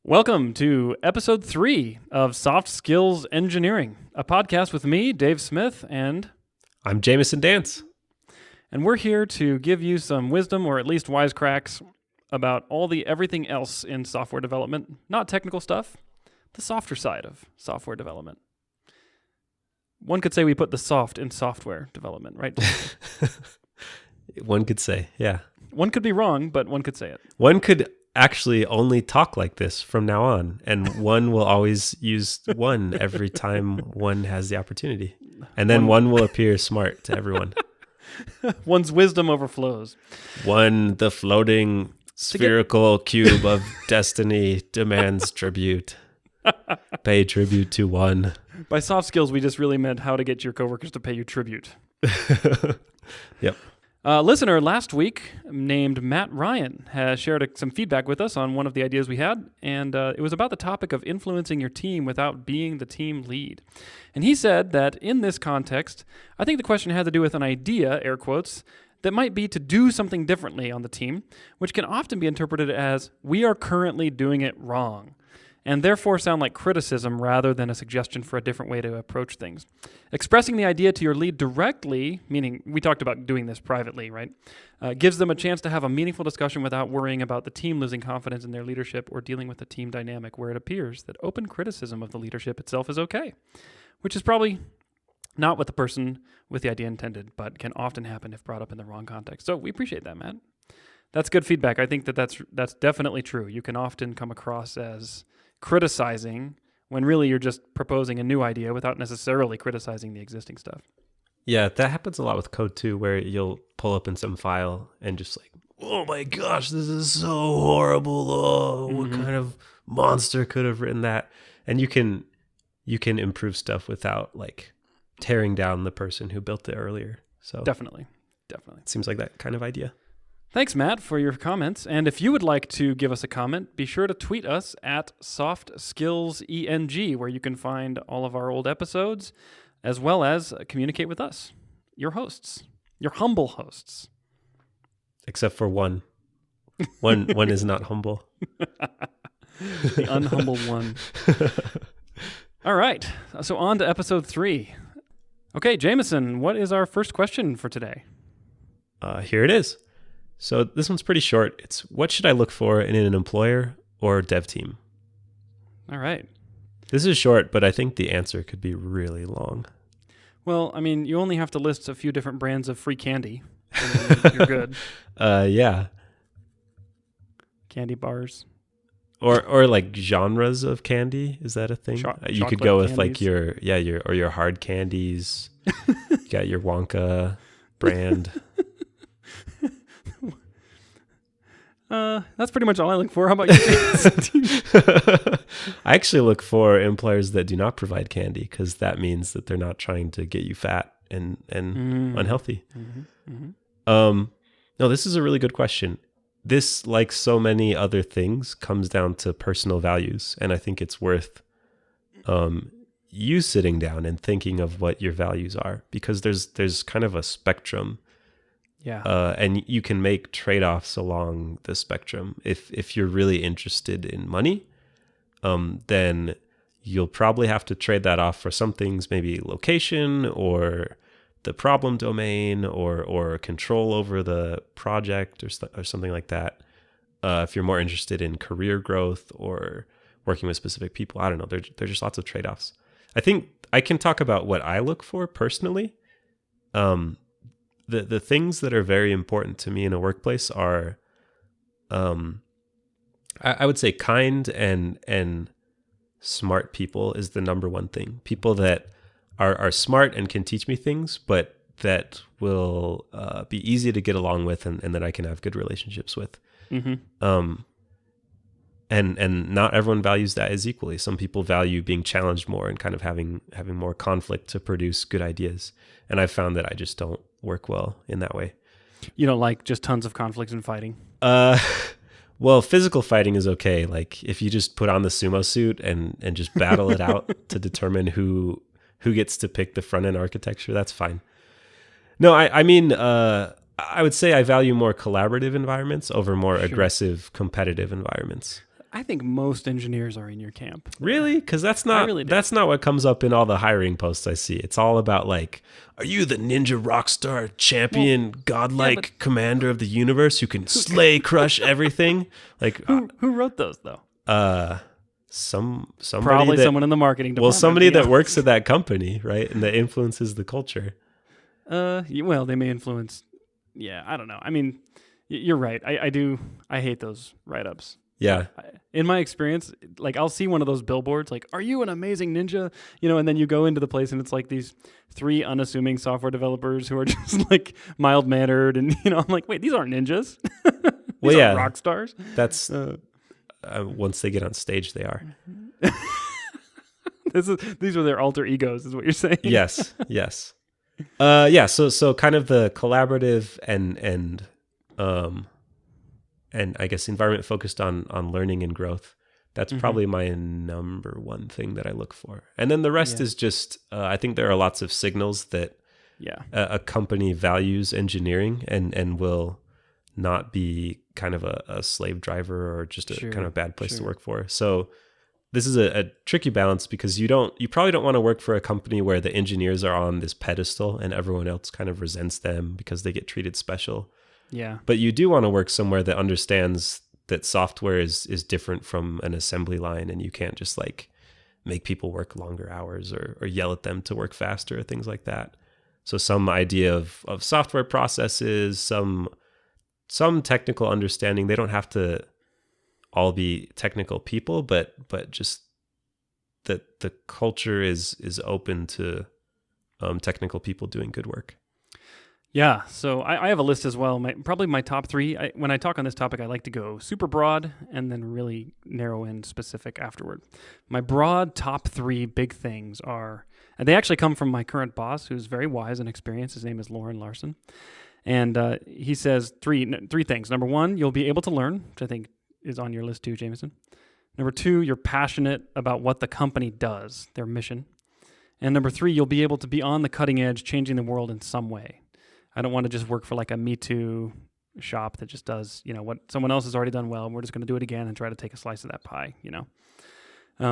Welcome to episode 3 of Soft Skills Engineering, a podcast with me, Dave Smith, and I'm Jamison Dance. And we're here to give you some wisdom or at least wisecracks about everything else in software development, not technical stuff, the softer side of software development. One could say we put the soft in software development, right? One could say, yeah. One could be wrong, but one could say it. One could actually only talk like this from now on, and one will always use one every time one has the opportunity. And then one will appear smart to everyone. One's wisdom overflows. The floating spherical cube of destiny demands tribute. Pay tribute to one. By soft skills, we just really meant how to get your coworkers to pay you tribute. Yep. Listener last week named Matt Ryan has shared some feedback with us on one of the ideas we had, and it was about the topic of influencing your team without being the team lead. And he said that in this context, I think the question had to do with an idea, air quotes, that might be to do something differently on the team, which can often be interpreted as, we are currently doing it wrong, and therefore sound like criticism rather than a suggestion for a different way to approach things. Expressing the idea to your lead directly, meaning we talked about doing this privately, right, gives them a chance to have a meaningful discussion without worrying about the team losing confidence in their leadership or dealing with the team dynamic where it appears that open criticism of the leadership itself is okay, which is probably not what the person with the idea intended, but can often happen if brought up in the wrong context. So we appreciate that, Matt. That's good feedback. I think that's definitely true. You can often come across as criticizing when really you're just proposing a new idea without necessarily criticizing the existing stuff. Yeah, that happens a lot with code too, where you'll pull up in some file and just like, oh my gosh, this is so horrible. Oh, what kind of monster could have written that? And you can improve stuff without like tearing down the person who built it earlier. So Definitely. It seems like that kind of idea. Thanks, Matt, for your comments. And if you would like to give us a comment, be sure to tweet us at SoftSkillsENG, where you can find all of our old episodes, as well as communicate with us, your hosts, your humble hosts. Except for one. One is not humble. The unhumble one. All right. So on to episode 3. Okay, Jamison, what is our first question for today? Here it is. So this one's pretty short. It's, what should I look for in an employer or dev team? All right. This is short, but I think the answer could be really long. Well, I mean, you only have to list a few different brands of free candy. And you're good. Yeah. Candy bars. Or like genres of candy. Is that a thing? You could go with candies. Like your hard candies. You got your Wonka brand. That's pretty much all I look for. How about you? I actually look for employers that do not provide candy, because that means that they're not trying to get you fat and unhealthy. No, this is a really good question. This, like so many other things, comes down to personal values, and I think it's worth you sitting down and thinking of what your values are, because there's kind of a spectrum. Yeah. And you can make trade-offs along the spectrum. If you're really interested in money, then you'll probably have to trade that off for some things, maybe location or the problem domain or control over the project or something like that. If you're more interested in career growth or working with specific people, I don't know. There's just lots of trade-offs. I think I can talk about what I look for personally. The things that are very important to me in a workplace are, I would say kind and smart people is the number one thing. People that are smart and can teach me things, but that will be easy to get along with and that I can have good relationships with. And not everyone values that as equally. Some people value being challenged more and kind of having more conflict to produce good ideas. And I've found that I just don't work well in that way. You don't like just tons of conflict and fighting? Well, physical fighting is okay. Like if you just put on the sumo suit and just battle it out to determine who gets to pick the front end architecture, that's fine. No, I mean, I would say I value more collaborative environments over more aggressive competitive environments. I think most engineers are in your camp. Really? Because that's not what comes up in all the hiring posts I see. It's all about like, are you the ninja rock star champion, godlike commander of the universe who can slay, crush everything? Like, who wrote those though? Somebody Probably someone in the marketing department. Well, somebody that works at that company, right, and that influences the culture. Well, they may influence. Yeah, I don't know. I mean, you're right. I hate those write-ups. Yeah. In my experience, like I'll see one of those billboards, like, "Are you an amazing ninja?" You know, and then you go into the place and it's like these 3 unassuming software developers who are just like mild mannered, and you know, I'm like, wait, these aren't ninjas. These aren't rock stars. That's once they get on stage, they are. These are their alter egos, is what you're saying. Yes. Yeah. So kind of the collaborative and I guess environment focused on learning and growth. That's probably my number one thing that I look for. And then the rest is just, I think there are lots of signals that a company values engineering and will not be kind of a slave driver or just a kind of bad place to work for. So this is a tricky balance because you probably don't want to work for a company where the engineers are on this pedestal and everyone else kind of resents them because they get treated special. Yeah. But you do want to work somewhere that understands that software is different from an assembly line, and you can't just like make people work longer hours or yell at them to work faster or things like that. So some idea of software processes, some technical understanding. They don't have to all be technical people, but just that the culture is open to technical people doing good work. Yeah, so I have a list as well. Probably my top 3. When I talk on this topic, I like to go super broad and then really narrow in specific afterward. My broad top 3 big things are, and they actually come from my current boss, who's very wise and experienced. His name is Lauren Larson. And he says three things. Number 1, you'll be able to learn, which I think is on your list too, Jamison. Number 2, you're passionate about what the company does, their mission. And number 3, you'll be able to be on the cutting edge, changing the world in some way. I don't want to just work for like a Me Too shop that just does, you know, what someone else has already done well, and we're just going to do it again and try to take a slice of that pie, you know.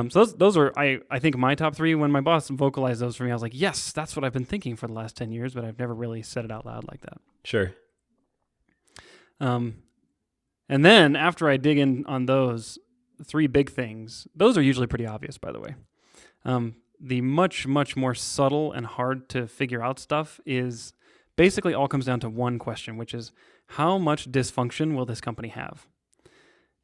So those are, I think, my top 3. When my boss vocalized those for me, I was like, yes, that's what I've been thinking for the last 10 years, but I've never really said it out loud like that. Sure. And then after I dig in on those 3 big things, those are usually pretty obvious, by the way. The much, much more subtle and hard to figure out stuff is basically all comes down to one question, which is how much dysfunction will this company have?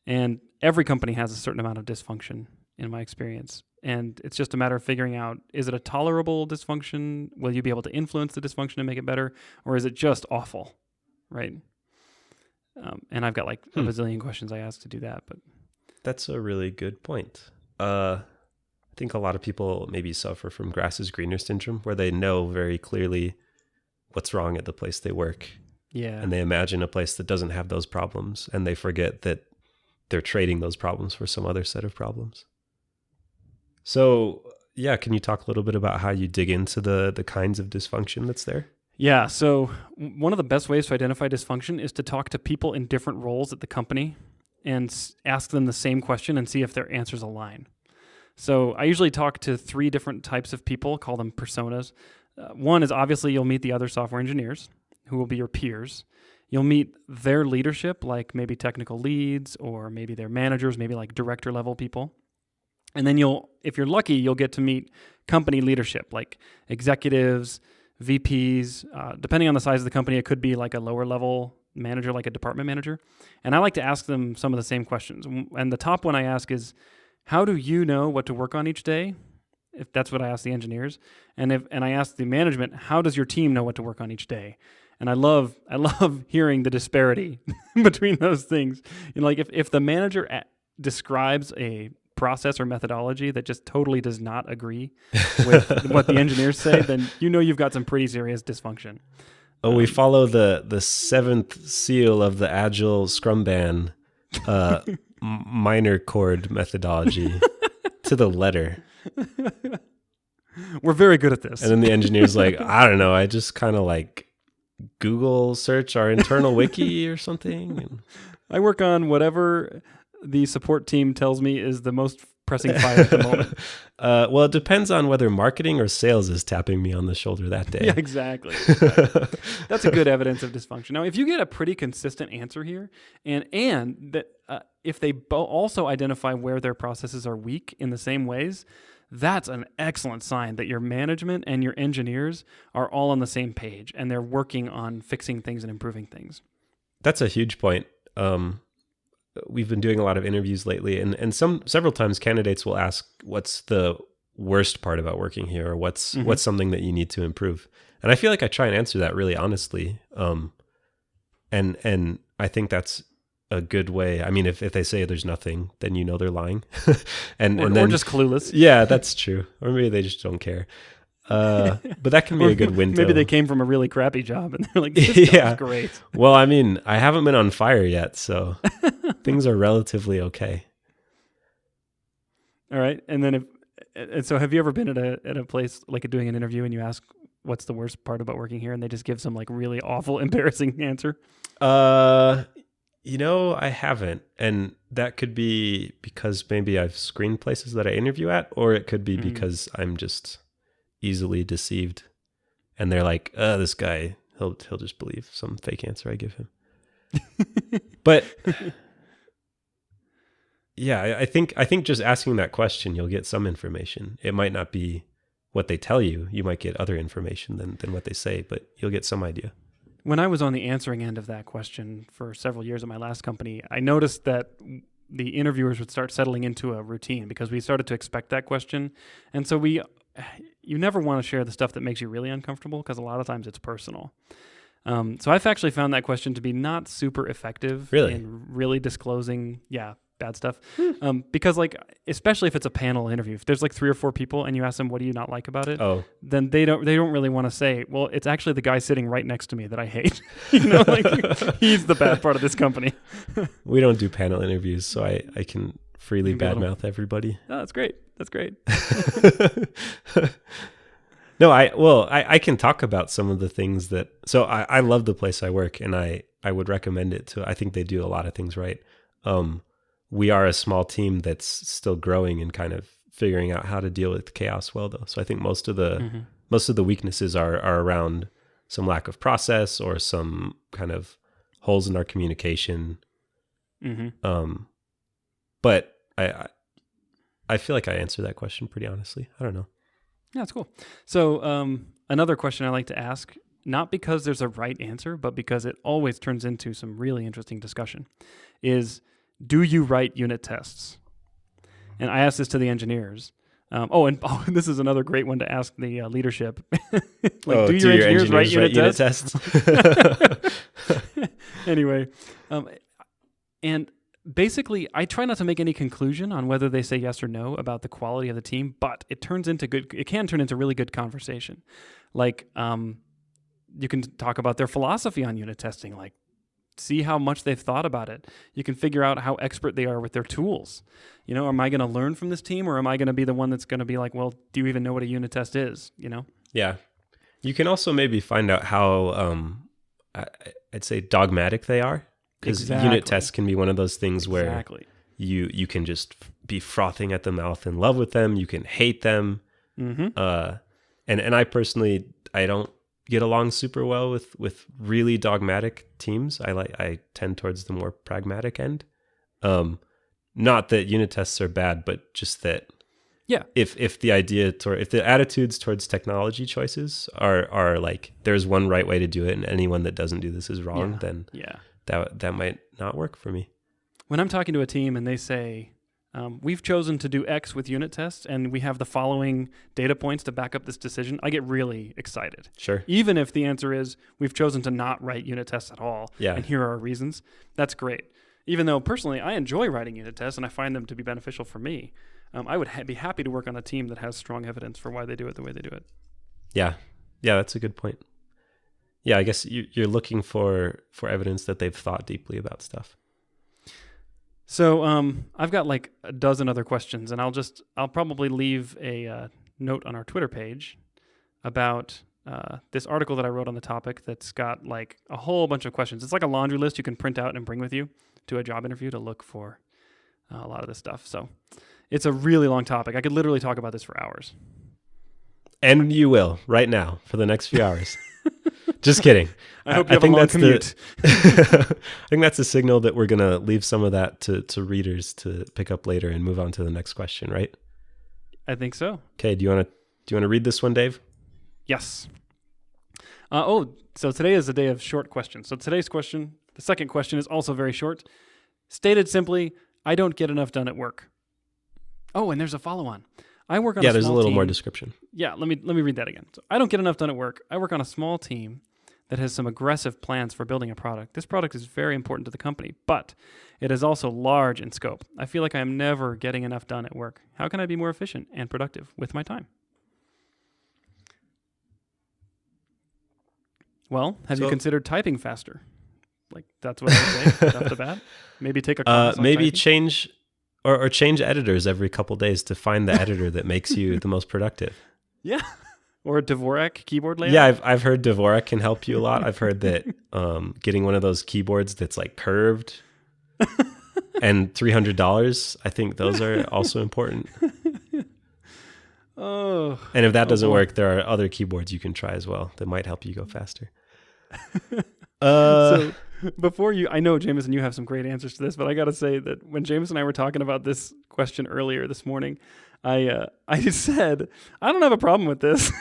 And every company has a certain amount of dysfunction in my experience. And it's just a matter of figuring out, is it a tolerable dysfunction? Will you be able to influence the dysfunction and make it better? Or is it just awful, right? And I've got like a bazillion questions I ask to do that. But that's a really good point. I think a lot of people maybe suffer from grass is greener syndrome, where they know very clearly what's wrong at the place they work. Yeah. And they imagine a place that doesn't have those problems, and they forget that they're trading those problems for some other set of problems. So, yeah, can you talk a little bit about how you dig into the kinds of dysfunction that's there? Yeah, so one of the best ways to identify dysfunction is to talk to people in different roles at the company and ask them the same question and see if their answers align. So I usually talk to 3 different types of people, call them personas. One is obviously you'll meet the other software engineers who will be your peers. You'll meet their leadership, like maybe technical leads or maybe their managers, maybe like director level people. And then if you're lucky, you'll get to meet company leadership, like executives, VPs. Depending on the size of the company, it could be like a lower level manager, like a department manager. And I like to ask them some of the same questions. And the top one I ask is, how do you know what to work on each day? If that's what I ask the engineers. And I ask the management, how does your team know what to work on each day? And I love hearing the disparity between those things. You know, like if the manager describes a process or methodology that just totally does not agree with what the engineers say, then you know you've got some pretty serious dysfunction. Oh, we follow the 7th seal of the Agile Scrum Ban, minor chord methodology to the letter. We're very good at this. And then the engineer's like, I don't know, I just kind of like Google search our internal wiki or something. I work on whatever the support team tells me is the most pressing fire at the moment. Well, it depends on whether marketing or sales is tapping me on the shoulder that day. Yeah, exactly. That's a good evidence of dysfunction. Now, if you get a pretty consistent answer here, and that if they also identify where their processes are weak in the same ways, that's an excellent sign that your management and your engineers are all on the same page and they're working on fixing things and improving things. That's a huge point. We've been doing a lot of interviews lately, and several times candidates will ask, "What's the worst part about working here?" or "What's something that you need to improve?" And I feel like I try and answer that really honestly. And I think that's a good way. I mean, if they say there's nothing, then you know they're lying, and then just clueless. Yeah, that's true. Or maybe they just don't care. But that can be a good window. Maybe they came from a really crappy job and they're like, "This job's great." Well, I mean, I haven't been on fire yet, so things are relatively okay. All right, and so have you ever been at a place like doing an interview and you ask, "What's the worst part about working here?" and they just give some like really awful, embarrassing answer? I haven't, and that could be because maybe I've screened places that I interview at, or it could be because I'm just easily deceived, and they're like, "This guy, he'll just believe some fake answer I give him." But yeah, I think just asking that question, you'll get some information. It might not be what they tell you. You might get other information than what they say, but you'll get some idea. When I was on the answering end of that question for several years at my last company, I noticed that the interviewers would start settling into a routine because we started to expect that question. And so you never want to share the stuff that makes you really uncomfortable because a lot of times it's personal. So I've actually found that question to be not super effective in really disclosing, bad stuff. Because like, especially if it's a panel interview, if there's like 3 or 4 people and you ask them, "What do you not like about it?" Then they don't really want to say, "Well, it's actually the guy sitting right next to me that I hate." Like he's the bad part of this company. We don't do panel interviews, so I can freely badmouth everybody. Oh, that's great. That's great. No, I can talk about some of the things that, so I love the place I work, and I would recommend it to, I think they do a lot of things right. We are a small team that's still growing and kind of figuring out how to deal with chaos well, though. So I think most of the weaknesses are around some lack of process or some kind of holes in our communication. But I feel like I answered that question pretty honestly. I don't know. Yeah, that's cool. So another question I like to ask, not because there's a right answer, but because it always turns into some really interesting discussion, is, do you write unit tests? And I asked this to the engineers. This is another great one to ask the leadership. Do your engineers write unit tests? Anyway, and basically, I try not to make any conclusion on whether they say yes or no about the quality of the team, but it can turn into really good conversation. Like, you can talk about their philosophy on unit testing, like, see how much they've thought about it. You can figure out how expert they are with their tools. Am I going to learn from this team, or am I going to be the one that's going to be like, "Well, do you even know what a unit test is?" Yeah. You can also maybe find out how, I'd say, dogmatic they are. Because unit tests can be one of those things where you can just be frothing at the mouth in love with them. You can hate them. And I personally, I don't get along super well with really dogmatic teams. I tend towards the more pragmatic end. Not that unit tests are bad, but just that if the attitudes towards technology choices are like, there's one right way to do it and anyone that doesn't do this is wrong, then that might not work for me. When I'm talking to a team and they say, we've chosen to do X with unit tests and we have the following data points to back up this decision, I get really excited. Sure. Even if the answer is, we've chosen to not write unit tests at all, and here are our reasons, that's great. Even though personally I enjoy writing unit tests and I find them to be beneficial for me, I would be happy to work on a team that has strong evidence for why they do it the way they do it. Yeah, that's a good point. Yeah, I guess you're looking for evidence that they've thought deeply about stuff. So I've got like a dozen other questions, and I'll probably leave a note on our Twitter page about this article that I wrote on the topic that's got like a whole bunch of questions. It's like a laundry list you can print out and bring with you to a job interview to look for a lot of this stuff. So it's a really long topic. I could literally talk about this for hours. And you will right now for the next few hours. Just kidding. I hope you have a long commute. I think that's a signal that we're going to leave some of that to readers to pick up later and move on to the next question, right? I think so. Okay. Do you want to read this one, Dave? Yes. So today is a day of short questions. So today's question, the second question, is also very short. Stated simply, I don't get enough done at work. Oh, and there's a follow-on. I work on a small team. Yeah, there's a little more description. Yeah, let me read that again. So I don't get enough done at work. I work on a small team that has some aggressive plans for building a product. This product is very important to the company, but it is also large in scope. I feel like I am never getting enough done at work. How can I be more efficient and productive with my time? Well, have you considered typing faster? Like, that's what I would say right off the bat. Maybe take a class on maybe typing? change or change editors every couple days to find the editor that makes you the most productive. Yeah. Or a Dvorak keyboard layout. Yeah, I've heard Dvorak can help you a lot. I've heard that getting one of those keyboards that's like curved and $300, I think those are also important. Oh. And if that doesn't work, there are other keyboards you can try as well that might help you go faster. So before I know, Jamison, you have some great answers to this, but I got to say that when Jamison and I were talking about this question earlier this morning, I said, I don't have a problem with this.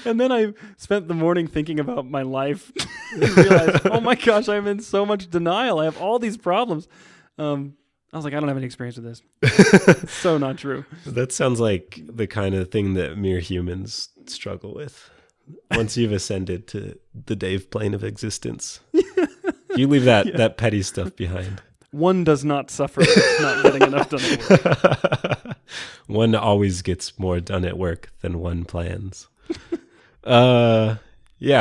And then I spent the morning thinking about my life and realized, oh my gosh, I'm in so much denial. I have all these problems. I was like, I don't have any experience with this. It's so not true. That sounds like the kind of thing that mere humans struggle with. Once you've ascended to the Dave plane of existence, you leave that petty stuff behind. One does not suffer not getting enough done at work. One always gets more done at work than one plans. Yeah,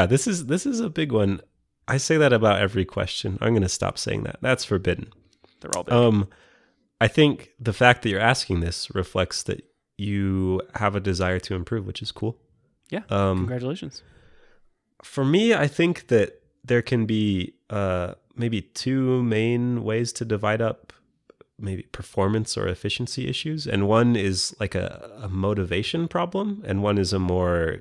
this is a big one. I say that about every question. I'm going to stop saying that. That's forbidden. They're all big. I think the fact that you're asking this reflects that you have a desire to improve, which is cool. Yeah. Congratulations. For me, I think that there can be maybe two main ways to divide up maybe performance or efficiency issues. And one is like a motivation problem, and one is a more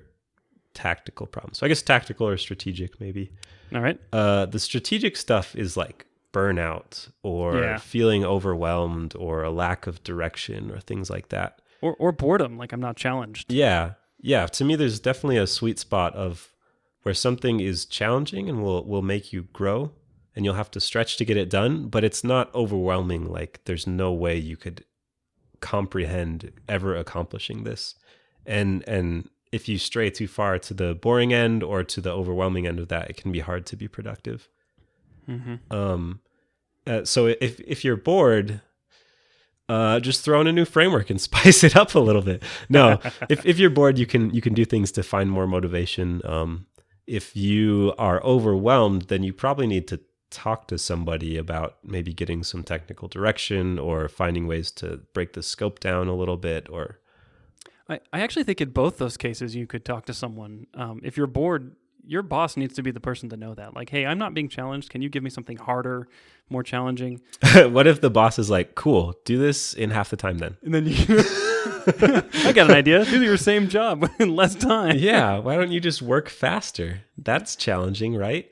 tactical problem. So I guess tactical or strategic, maybe. All right. The strategic stuff is like burnout or feeling overwhelmed or a lack of direction or things like that. Or boredom, like I'm not challenged. Yeah. Yeah. To me, there's definitely a sweet spot of where something is challenging and will make you grow, and you'll have to stretch to get it done, but it's not overwhelming. Like there's no way you could comprehend ever accomplishing this. And if you stray too far to the boring end or to the overwhelming end of that, it can be hard to be productive. Mm-hmm. So if you're bored, just throw in a new framework and spice it up a little bit. No, if you're bored, you can do things to find more motivation. If you are overwhelmed, then you probably need to talk to somebody about maybe getting some technical direction or finding ways to break the scope down a little bit. Or I actually think in both those cases, you could talk to someone. If you're bored, your boss needs to be the person to know that. Like, hey, I'm not being challenged. Can you give me something harder, more challenging? What if the boss is like, cool, do this in half the time then? And then you... I got an idea. Do your same job in less time. Yeah, why don't you just work faster? That's challenging, right?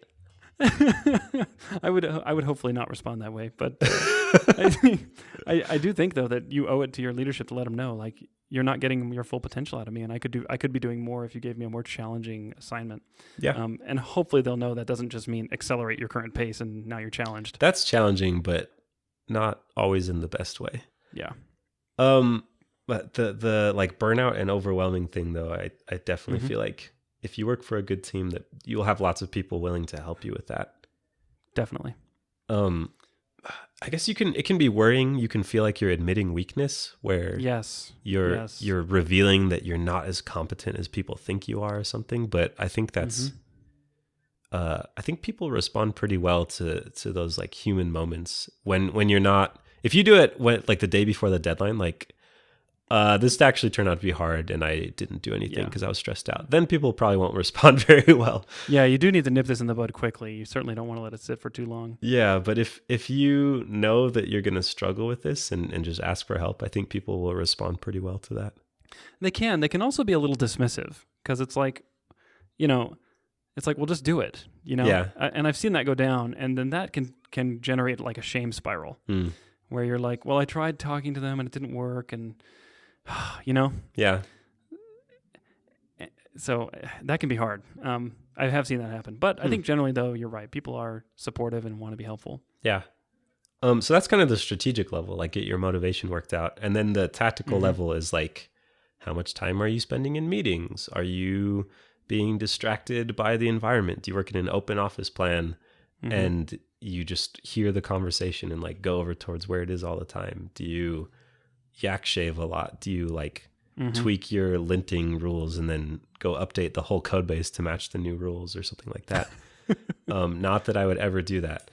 I would hopefully not respond that way, but I do think though that you owe it to your leadership to let them know, like, you're not getting your full potential out of me, and I could be doing more if you gave me a more challenging assignment. Yeah. And hopefully they'll know that doesn't just mean accelerate your current pace and now you're challenged. That's challenging, but not always in the best way. Yeah. But the like burnout and overwhelming thing though, I definitely feel like if you work for a good team, that you'll have lots of people willing to help you with that. Definitely. I guess it can be worrying. You can feel like you're admitting weakness where you're revealing that you're not as competent as people think you are or something. But I think that's, I think people respond pretty well to those like human moments when you're not, if you do it like the day before the deadline, like, This actually turned out to be hard, and I didn't do anything Yeah. because I was stressed out. Then people probably won't respond very well. Yeah, you do need to nip this in the bud quickly. You certainly don't want to let it sit for too long. Yeah, but if you know that you're going to struggle with this and just ask for help, I think people will respond pretty well to that. They can. They can also be a little dismissive because it's like, it's like, well, just do it, Yeah. And I've seen that go down, and then that can generate like a shame spiral where you're like, well, I tried talking to them and it didn't work, and Yeah. so that can be hard. I have seen that happen, but I think generally though, you're right. People are supportive and want to be helpful. Yeah. So that's kind of the strategic level, like get your motivation worked out. And then the tactical level is like, how much time are you spending in meetings? Are you being distracted by the environment? Do you work in an open office plan and you just hear the conversation and like go over towards where it is all the time? Do you yak shave a lot? Do you like tweak your linting rules and then go update the whole code base to match the new rules or something like that? Not that I would ever do that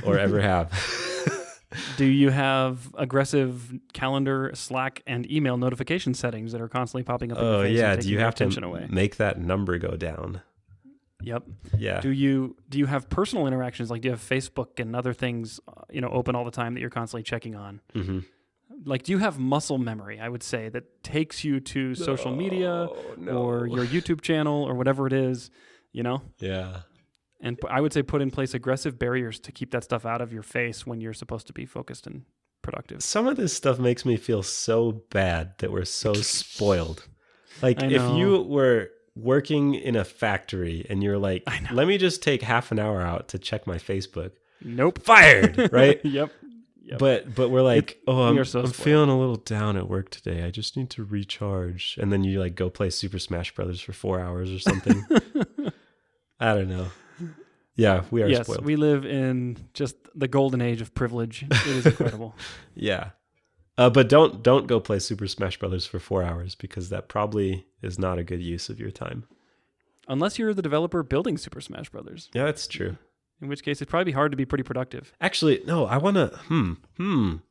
or ever have. Do you have aggressive calendar, Slack, and email notification settings that are constantly popping up in your face? Yeah. And Do you your have to attention away? make that number go down? Yep. Yeah. Do you have personal interactions? Like, do you have Facebook and other things, open all the time that you're constantly checking on? Mm-hmm. Like, do you have muscle memory, I would say, that takes you to social media or your YouTube channel or whatever it is, Yeah. And I would say put in place aggressive barriers to keep that stuff out of your face when you're supposed to be focused and productive. Some of this stuff makes me feel so bad that we're so spoiled. Like, I if know. you were working in a factory and you're like, let me just take half an hour out to check my Facebook. Nope. Fired, right? Yep. But we're like, I'm spoiled. feeling a little down at work today. I just need to recharge. And then you like go play Super Smash Brothers for 4 hours or something. I don't know. Yeah, we are spoiled. We live in just the golden age of privilege. It is incredible. Yeah. But don't go play Super Smash Brothers for 4 hours because that probably is not a good use of your time. Unless you're the developer building Super Smash Brothers. Yeah, that's true. In which case, it'd probably be hard to be pretty productive. Actually, no, I want to, I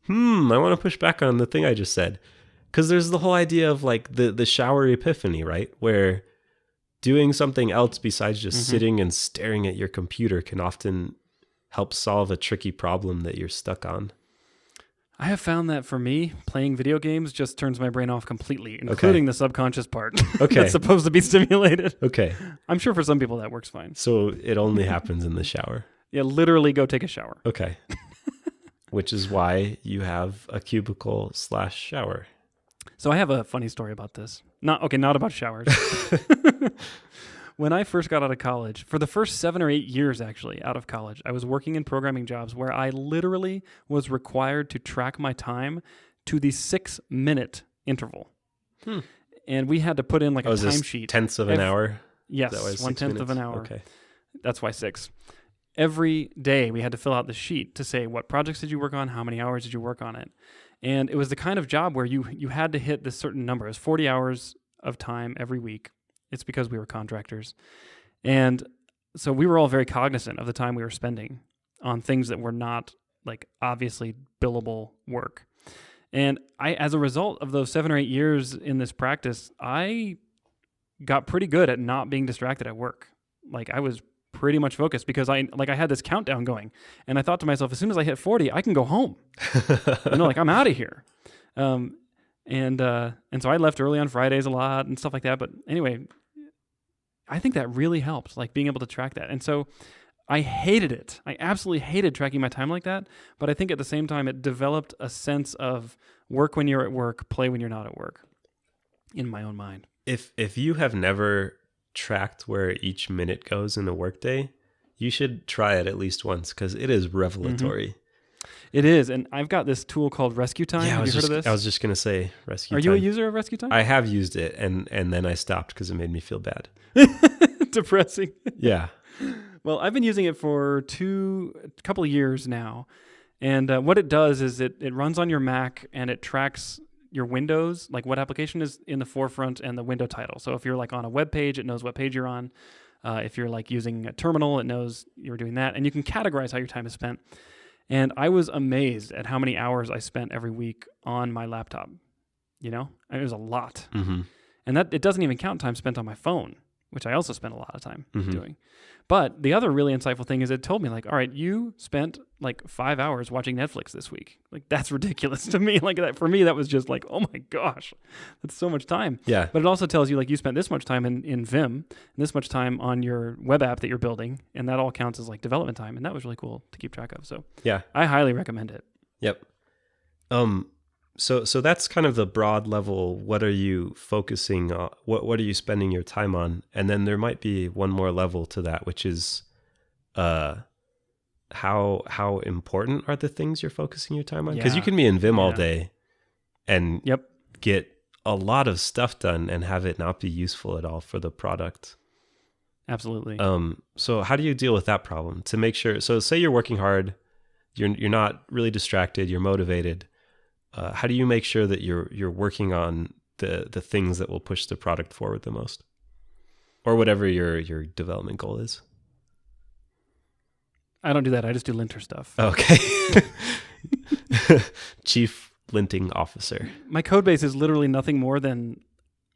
want to push back on the thing I just said. Because there's the whole idea of like the shower epiphany, right? Where doing something else besides just sitting and staring at your computer can often help solve a tricky problem that you're stuck on. I have found that for me, playing video games just turns my brain off completely, including the subconscious part that's supposed to be stimulated. Okay. I'm sure for some people that works fine. So it only happens in the shower. Yeah, literally go take a shower. Okay. Which is why you have a cubicle/shower. So I have a funny story about this. Not about showers. When I first got out of college, for the first 7 or 8 years actually out of college, I was working in programming jobs where I literally was required to track my time to the 6-minute interval. And we had to put in like a timesheet. Tenths of an hour? Yes, 1/10 of an hour. Okay. That's why 6. Every day we had to fill out the sheet to say what projects did you work on, how many hours did you work on it. And it was the kind of job where you had to hit this certain number. It was 40 hours of time every week. It's because we were contractors. And so we were all very cognizant of the time we were spending on things that were not like obviously billable work. And as a result of those 7 or 8 years in this practice, I got pretty good at not being distracted at work. Like I was pretty much focused because I had this countdown going, and I thought to myself, as soon as I hit 40, I can go home. I'm out of here. And so I left early on Fridays a lot and stuff like that. But anyway, I think that really helped, like being able to track that. And so I hated it. I absolutely hated tracking my time like that. But I think at the same time, it developed a sense of work when you're at work, play when you're not at work in my own mind. If you have never tracked where each minute goes in a workday, you should try it at least once because it is revelatory. It is, and I've got this tool called Rescue Time. Yeah, have you heard of this? I was just going to say Rescue Time. Are you a user of Rescue Time? I have used it, and then I stopped because it made me feel bad. Depressing. Yeah. Well, I've been using it for a couple of years now, and what it does is it runs on your Mac, and it tracks your windows, like what application is in the forefront and the window title. So if you're like on a web page, it knows what page you're on. If you're like using a terminal, it knows you're doing that, and you can categorize how your time is spent. And I was amazed at how many hours I spent every week on my laptop. you know? I mean, it was a lot. Mm-hmm. And that it doesn't even count time spent on my phone, which I also spent a lot of time Mm-hmm. doing. But the other really insightful thing is it told me like, all right, you spent like 5 hours watching Netflix this week. Like that's ridiculous to me. Like that for me, that was just like, oh my gosh, that's so much time. Yeah. But it also tells you like you spent this much time in Vim and this much time on your web app that you're building. And that all counts as like development time. And that was really cool to keep track of. So Yeah. I highly recommend it. Yep. So that's kind of the broad level. What are you focusing on? What are you spending your time on? And then there might be one more level to that, which is, how important are the things you're focusing your time on? Because you Yeah. can be in Vim all Yeah. day and Yep. get a lot of stuff done and have it not be useful at all for the product. Absolutely. So how do you deal with that problem to make sure? So say you're working hard, you're not really distracted, you're motivated. How do you make sure that you're working on the things that will push the product forward the most, or whatever your development goal is? I don't do that. I just do linter stuff. Okay. Chief linting officer. My code base is literally nothing more than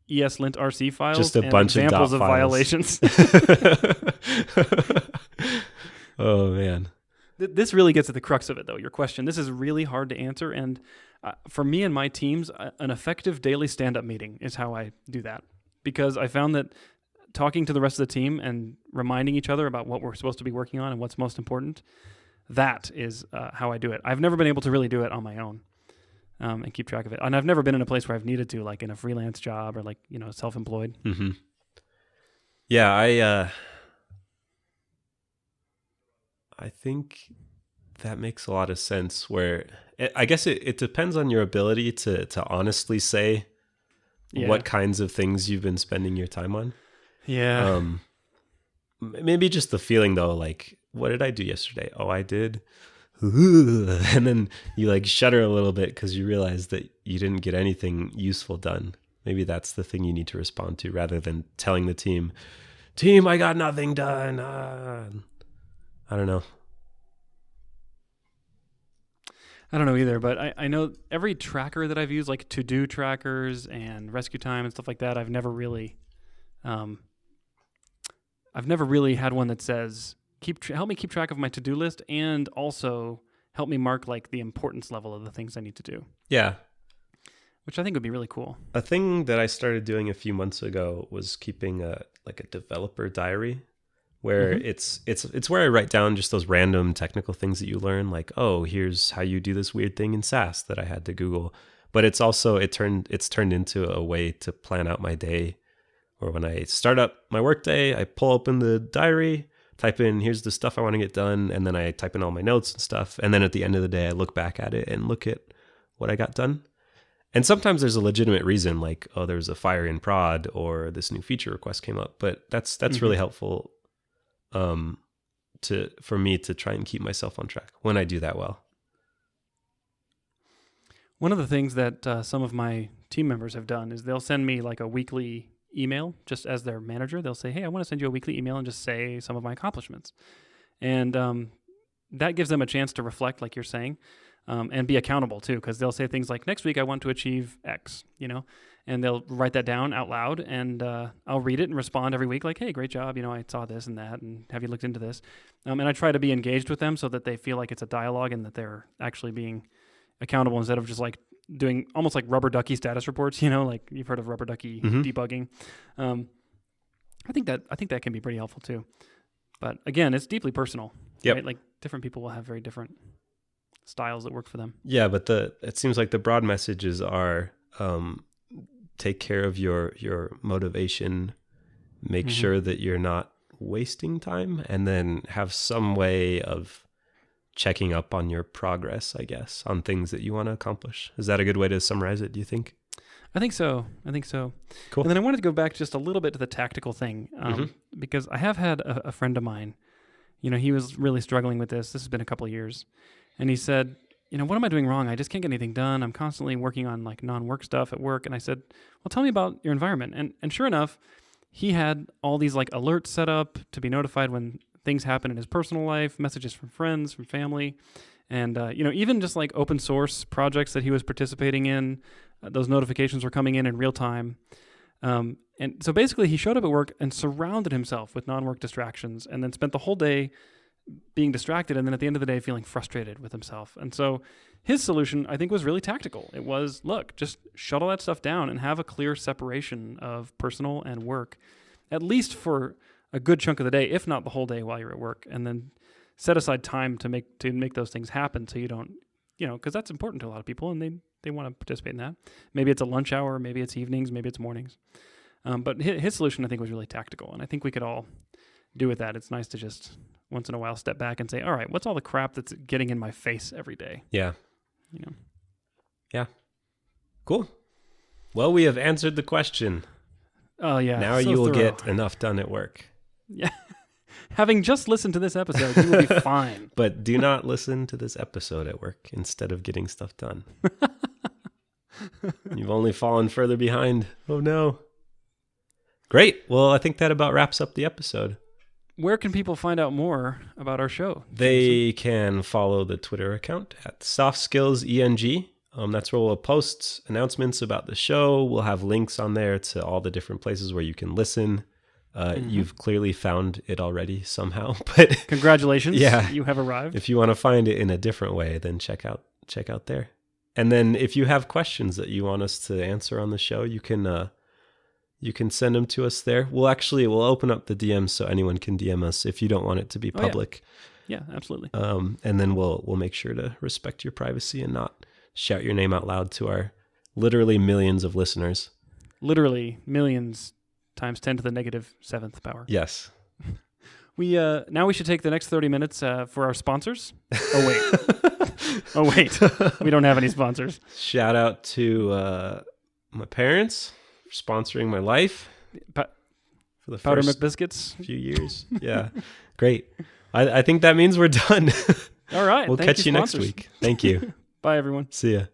ESLint RC files. Just a and bunch of examples dot of files. violations. Oh man. This really gets at the crux of it, though. Your question. This is really hard to answer, and for me and my teams, an effective daily stand-up meeting is how I do that. Because I found that talking to the rest of the team and reminding each other about what we're supposed to be working on and what's most important, that is how I do it. I've never been able to really do it on my own and keep track of it. And I've never been in a place where I've needed to, like in a freelance job or like, you know, self-employed. Mm-hmm. Yeah, I think that makes a lot of sense. Where I guess it depends on your ability to honestly say what kinds of things you've been spending your time on. Yeah. Maybe just the feeling though, like, what did I do yesterday? Oh, I did. And then you like shudder a little bit because you realize that you didn't get anything useful done. Maybe that's the thing you need to respond to rather than telling the team, I got nothing done. I don't know. I don't know either, but I know every tracker that I've used, like to-do trackers and rescue time and stuff like that, I've never really had one that says, help me keep track of my to-do list and also help me mark like the importance level of the things I need to do. Yeah. Which I think would be really cool. A thing that I started doing a few months ago was keeping a developer diary where it's where I write down just those random technical things that you learn, like, oh, here's how you do this weird thing in SAS that I had to Google. But it's also it's turned into a way to plan out my day. Or when I start up my workday, I pull open the diary, type in, here's the stuff I want to get done, and then I type in all my notes and stuff. And then at the end of the day, I look back at it and look at what I got done. And sometimes there's a legitimate reason, like, oh, there's a fire in prod or this new feature request came up. But that's really helpful for me to try and keep myself on track when I do that well. One of the things that some of my team members have done is they'll send me like a weekly email just as their manager. They'll say, hey, I want to send you a weekly email and just say some of my accomplishments. And that gives them a chance to reflect, like you're saying, and be accountable too, because they'll say things like, next week I want to achieve X, you know, and they'll write that down out loud, and I'll read it and respond every week like, hey, great job, you know, I saw this and that, and have you looked into this? And I try to be engaged with them so that they feel like it's a dialogue and that they're actually being accountable instead of just like doing almost like rubber ducky status reports, you know, like you've heard of rubber ducky debugging. I think that can be pretty helpful too. But again, it's deeply personal. Yep. Right? Like different people will have very different styles that work for them. Yeah, but it seems like the broad messages are take care of your motivation, make sure that you're not wasting time, and then have some way of checking up on your progress, I guess, on things that you want to accomplish. Is that a good way to summarize it, do you think? I think so. Cool. And then I wanted to go back just a little bit to the tactical thing, because I have had a friend of mine, you know, he was really struggling with this. This has been a couple of years. And he said, you know, what am I doing wrong? I just can't get anything done. I'm constantly working on like non-work stuff at work. And I said, well, tell me about your environment. And sure enough, he had all these like alerts set up to be notified when things happen in his personal life, messages from friends, from family. And, you know, even just like open source projects that he was participating in, Those notifications were coming in real time. And so basically he showed up at work and surrounded himself with non-work distractions and then spent the whole day being distracted and then at the end of the day feeling frustrated with himself. And so his solution, I think, was really tactical. It was, look, just shut all that stuff down and have a clear separation of personal and work, at least for a good chunk of the day, if not the whole day while you're at work, and then set aside time to make those things happen so you don't, because that's important to a lot of people and they want to participate in that. Maybe it's a lunch hour, maybe it's evenings, maybe it's mornings. But his solution, I think, was really tactical, and I think we could all do with that. It's nice to just once in a while step back and say, all right, what's all the crap that's getting in my face every day? Yeah. Yeah. Cool. Well, we have answered the question. Oh, yeah. Now you will get enough done at work. Yeah. Having just listened to this episode, you will be fine. But do not listen to this episode at work instead of getting stuff done. You've only fallen further behind. Oh, no. Great. Well, I think that about wraps up the episode. Where can people find out more about our show? They can follow the Twitter account at SoftSkillsENG. That's where we'll post announcements about the show. We'll have links on there to all the different places where you can listen. You've clearly found it already somehow, but congratulations. Yeah, you have arrived. If you want to find it in a different way, then check out there. And then if you have questions that you want us to answer on the show, you can send them to us there. We'll open up the DMs so anyone can DM us if you don't want it to be public. Yeah, absolutely. And then we'll make sure to respect your privacy and not shout your name out loud to our literally millions of listeners. Literally millions times 10 to the negative 7th power. Yes. Now we should take the next 30 minutes for our sponsors. Oh, wait. We don't have any sponsors. Shout out to my parents for sponsoring my life for the Powder first McBiscuits. few years. Yeah. Great. I think that means we're done. All right. We'll catch you next week. Thank you. Bye, everyone. See ya.